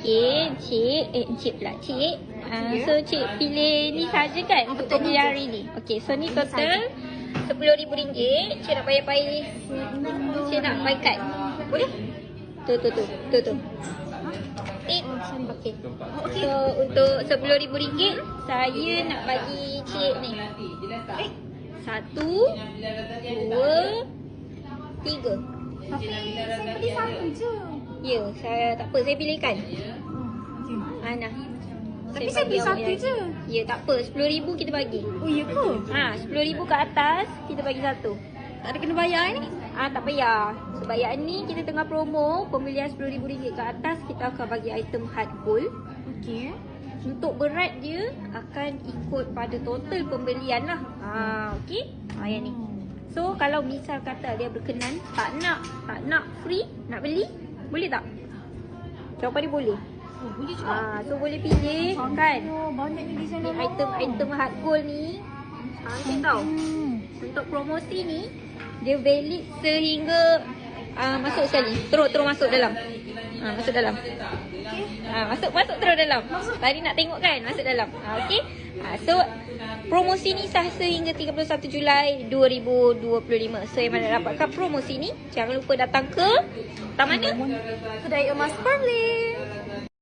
Okay, Cik pula Cik. So Cik pilih ni saja kan untuk pembelian hari ni. Okay, so ni total RM10,000. Cik nak bayar-bayar. Cik nak bayar kad. Boleh? Tu. Okay. So untuk RM10,000 saya nak bagi Cik ni. 1, 2, 3. Tapi saya beli satu je. Ya, saya tak apa, saya pilihkan. Nah. Tapi saya beli satu je. Ya, tak apa, RM10,000 kita bagi. Oh, ya ke? RM10,000 ke atas kita bagi satu. Tak ada kena bayar ni? Tak payah. Sebab yang ni kita tengah promo pembelian RM10,000 ke atas kita akan bagi item hard gold. Okey. Untuk berat dia akan ikut pada total pembelian lah. Okey. Yang ni. So kalau misal kata dia berkenan tak nak free, nak beli, boleh tak? Jawapan dia boleh. Oh, boleh juga. So boleh pilih kan. Banyak ni design Ni item hard gold ni cantik tau. Untuk promosi ni dia valid sehingga masuk sekali. Terus masuk dalam. Masuk dalam. Masuk terus dalam. Tadi nak tengok kan, masuk dalam. Okey. So promosi ni sah sehingga 31 Julai 2025. So yang mana dapatkan promosi ni, jangan lupa datang ke mana? Kedai Emas Perlin.